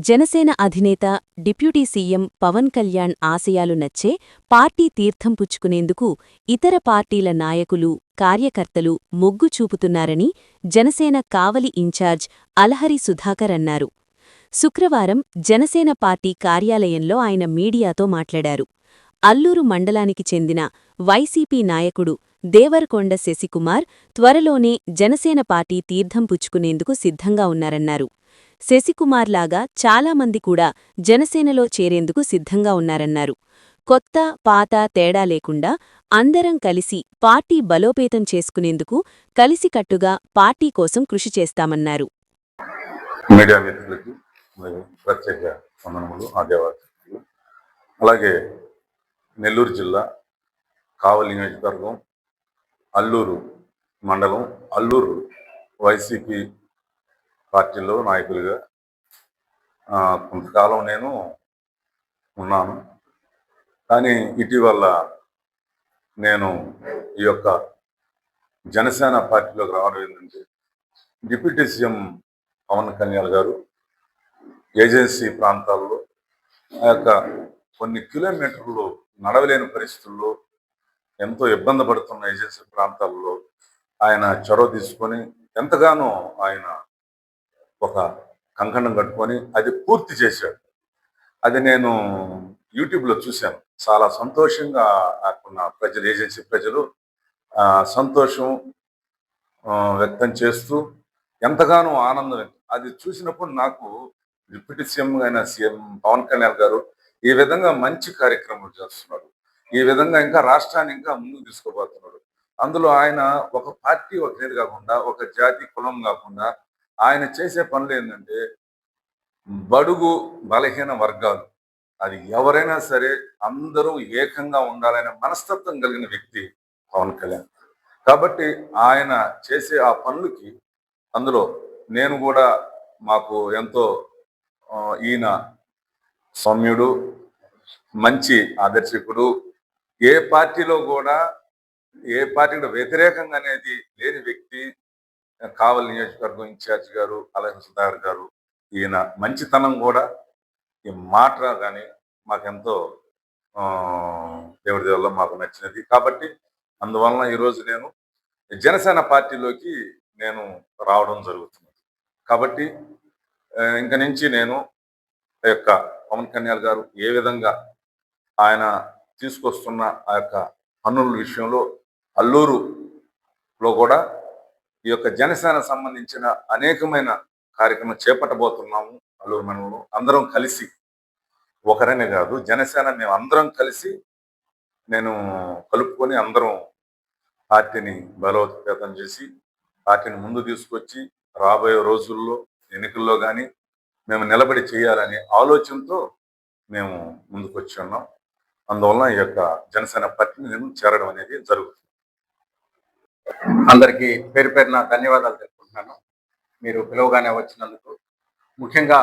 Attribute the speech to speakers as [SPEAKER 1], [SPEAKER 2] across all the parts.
[SPEAKER 1] జనసేన అధినేత deputy CM Pawan Kalyan ఆశయాలు నచ్చే పార్టీ తీర్థం పుచ్చుకునేందుకు ఇతర పార్టీల నాయకులు, కార్యకర్తలు మొగ్గు చూపుతున్నారని జనసేన కావలి ఇన్ఛార్జ్ అలహరి సుధాకర్ అన్నారు. శుక్రవారం జనసేన పార్టీ కార్యాలయంలో ఆయన మీడియాతో మాట్లాడారు. అల్లూరు మండలానికి చెందిన వైసీపీ నాయకుడు దేవరకొండ శశికుమార్ త్వరలోనే జనసేన పార్టీ తీర్థం పుచ్చుకునేందుకు సిద్ధంగా ఉన్నారన్నారు. శశికుమార్లాగా చాలామంది కూడా జనసేనలో చేరేందుకు సిద్ధంగా ఉన్నారన్నారు. కొత్త, పాత తేడా లేకుండా అందరం కలిసి పార్టీ బలోపేతం చేసుకునేందుకు కలిసికట్టుగా పార్టీ కోసం కృషి చేస్తామన్నారు.
[SPEAKER 2] మీడియా మిత్రులకి ప్రత్యేక వందనములు, ఆదేవాదాలు. అలాగే నెల్లూరు జిల్లా కావలి నియోజకవర్గం అల్లూరు మండలం అల్లూరు వైసీపీ పార్టీలో నాయకులుగా కొంతకాలం నేను ఉన్నాను. కానీ ఇటీవల నేను ఈ యొక్క జనసేన పార్టీలోకి రావడం ఏంటంటే, డిప్యూటీ సీఎం పవన్ కళ్యాణ్ గారు ఏజెన్సీ ప్రాంతాల్లో ఆ యొక్క కొన్ని కిలోమీటర్లు నడవలేని పరిస్థితుల్లో ఎంతో ఇబ్బంది పడుతున్న ఏజెన్సీ ప్రాంతాల్లో ఆయన చొరవ తీసుకొని ఎంతగానో ఆయన ఒక కంకణం కట్టుకొని అది పూర్తి చేశాడు. అది నేను యూట్యూబ్లో చూశాను. చాలా సంతోషంగా నాకున్న ప్రజలు, ఏజెన్సీ ప్రజలు సంతోషం వ్యక్తం చేస్తూ ఎంతగానో ఆనందం. అది చూసినప్పుడు నాకు డిప్యూటీ సీఎం అయిన సీఎం పవన్ కళ్యాణ్ గారు ఈ విధంగా మంచి కార్యక్రమాలు చేస్తున్నాడు, ఈ విధంగా ఇంకా రాష్ట్రాన్ని ఇంకా ముందుకు తీసుకోబోతున్నాడు. అందులో ఆయన ఒక పార్టీ, ఒక నేత కాకుండా, ఒక జాతి, కులం కాకుండా ఆయన చేసే పనులు ఏంటంటే బడుగు బలహీన వర్గాలు, అది ఎవరైనా సరే అందరూ ఏకంగా ఉండాలనే మనస్తత్వం కలిగిన వ్యక్తి పవన్ కళ్యాణ్. కాబట్టి ఆయన చేసే ఆ పనులకి అందులో నేను కూడా, మాకు ఎంతో ఈయన సౌమ్యుడు, మంచి ఆదర్శకుడు, ఏ పార్టీలో కూడా ఏ పార్టీకి వ్యతిరేకంగా అనేది లేని వ్యక్తి కావలి నియోజకవర్గం ఇన్ఛార్జ్ గారు అలహరి సుధాకర్ గారు. ఈయన మంచితనం కూడా, ఈ మాట కానీ మాకెంతో దేవుడి దేవుళ్ళ మాకు నచ్చినది. కాబట్టి అందువలన ఈరోజు నేను జనసేన పార్టీలోకి నేను రావడం జరుగుతుంది. కాబట్టి ఇంక నుంచి నేను ఆ యొక్క పవన్ కళ్యాణ్ గారు ఏ విధంగా ఆయన తీసుకొస్తున్న ఆ యొక్క పన్నుల విషయంలో అల్లూరులో కూడా ఈ యొక్క జనసేన సంబంధించిన అనేకమైన కార్యక్రమం చేపట్టబోతున్నాము. అల్లూరు మండలంలో అందరం కలిసి, ఒకరనే కాదు, జనసేన మేము అందరం కలిసి నేను కలుపుకొని అందరం పార్టీని బలోపేతం చేసి పార్టీని ముందు తీసుకొచ్చి రాబోయే రోజుల్లో ఎన్నికల్లో కానీ మేము నిలబడి చేయాలనే ఆలోచనతో మేము ముందుకు వచ్చి ఉన్నాం. అందువలన ఈ యొక్క జనసేన పార్టీని నేను చేరడం అనేది జరుగుతుంది.
[SPEAKER 3] అందరికీ పేరు పేరున ధన్యవాదాలు తెలుపుకుంటున్నాను, మీరు పిలువగానే వచ్చినందుకు. ముఖ్యంగా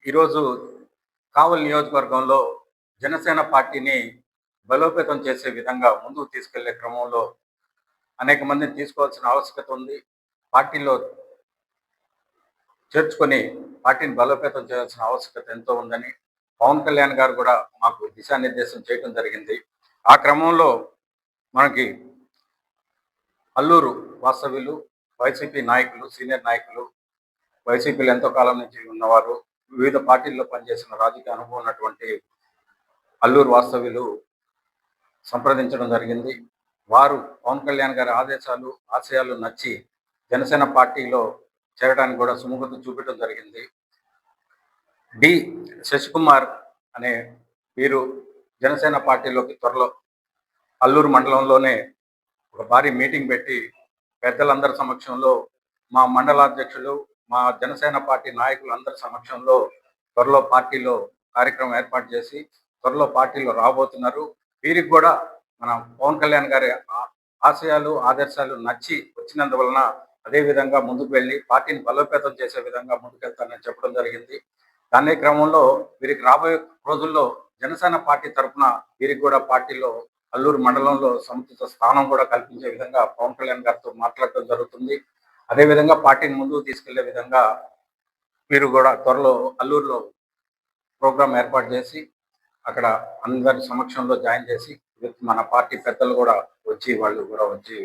[SPEAKER 3] ఈరోజు కావలి నియోజకవర్గంలో జనసేన పార్టీని బలోపేతం చేసే విధంగా ముందుకు తీసుకెళ్లే క్రమంలో అనేక మందిని తీసుకోవాల్సిన ఆవశ్యకత ఉంది. పార్టీలో చేర్చుకొని పార్టీని బలోపేతం చేయాల్సిన ఆవశ్యకత ఎంతో ఉందని పవన్ కళ్యాణ్ గారు కూడా మాకు దిశానిర్దేశం చేయడం జరిగింది. ఆ క్రమంలో మనకి అల్లూరు వాస్తవ్యులు, వైసీపీ నాయకులు, సీనియర్ నాయకులు, వైసీపీలో ఎంతో కాలం నుంచి ఉన్నవారు, వివిధ పార్టీల్లో పనిచేసిన రాజకీయ అనుభవం ఉన్నటువంటి అల్లూరు వాస్తవ్యులు సంప్రదించడం జరిగింది. వారు పవన్ కళ్యాణ్ గారి ఆదేశాలు, ఆశయాలు నచ్చి జనసేన పార్టీలో చేరడానికి కూడా సుముఖత చూపడం జరిగింది. డి శశికుమార్ అనే వీరు జనసేన పార్టీలోకి త్వరలో అల్లూరు మండలంలోనే ఒక భారీ మీటింగ్ పెట్టి పెద్దలందరి సమక్షంలో, మా మండలాధ్యక్షులు, మా జనసేన పార్టీ నాయకులు అందరి సమక్షంలో త్వరలో పార్టీలో కార్యక్రమం ఏర్పాటు చేసి త్వరలో పార్టీలో రాబోతున్నారు. వీరికి కూడా మన పవన్ కళ్యాణ్ గారి ఆశయాలు, ఆదర్శాలు నచ్చి వచ్చినందువలన అదే విధంగా ముందుకు వెళ్ళి పార్టీని బలోపేతం చేసే విధంగా ముందుకెళ్తానని చెప్పడం జరిగింది. దాని క్రమంలో వీరికి రాబోయే రోజుల్లో జనసేన పార్టీ తరఫున వీరికి కూడా పార్టీలో అల్లూరు మండలంలో సముచిత స్థానం కూడా కల్పించే విధంగా పవన్ కళ్యాణ్ గారితో మాట్లాడటం జరుగుతుంది. అదేవిధంగా పార్టీని ముందుకు తీసుకెళ్లే విధంగా మీరు కూడా త్వరలో అల్లూరులో ప్రోగ్రాం ఏర్పాటు చేసి అక్కడ అందరి సమక్షంలో జాయిన్ చేసి మన పార్టీ పెద్దలు కూడా వచ్చి వాళ్ళు కూడా వచ్చి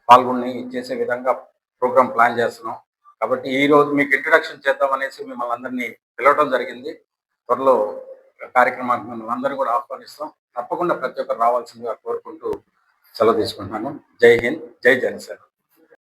[SPEAKER 3] పాల్గొని చేసే విధంగా ప్రోగ్రాం ప్లాన్ చేస్తున్నాం. కాబట్టి ఈ రోజు మీకు ఇంట్రడక్షన్ చేద్దాం అనేసి మిమ్మల్ని అందరినీ పిలవడం జరిగింది. త్వరలో కార్యక్రమానికి మిమ్మల్ని అందరూ కూడా ఆహ్వానిస్తాం. తప్పకుండా ప్రతి ఒక్కరు రావాల్సిందిగా కోరుకుంటూ సెలవు తీసుకుంటున్నాను. జై హింద్, జై జనసేన.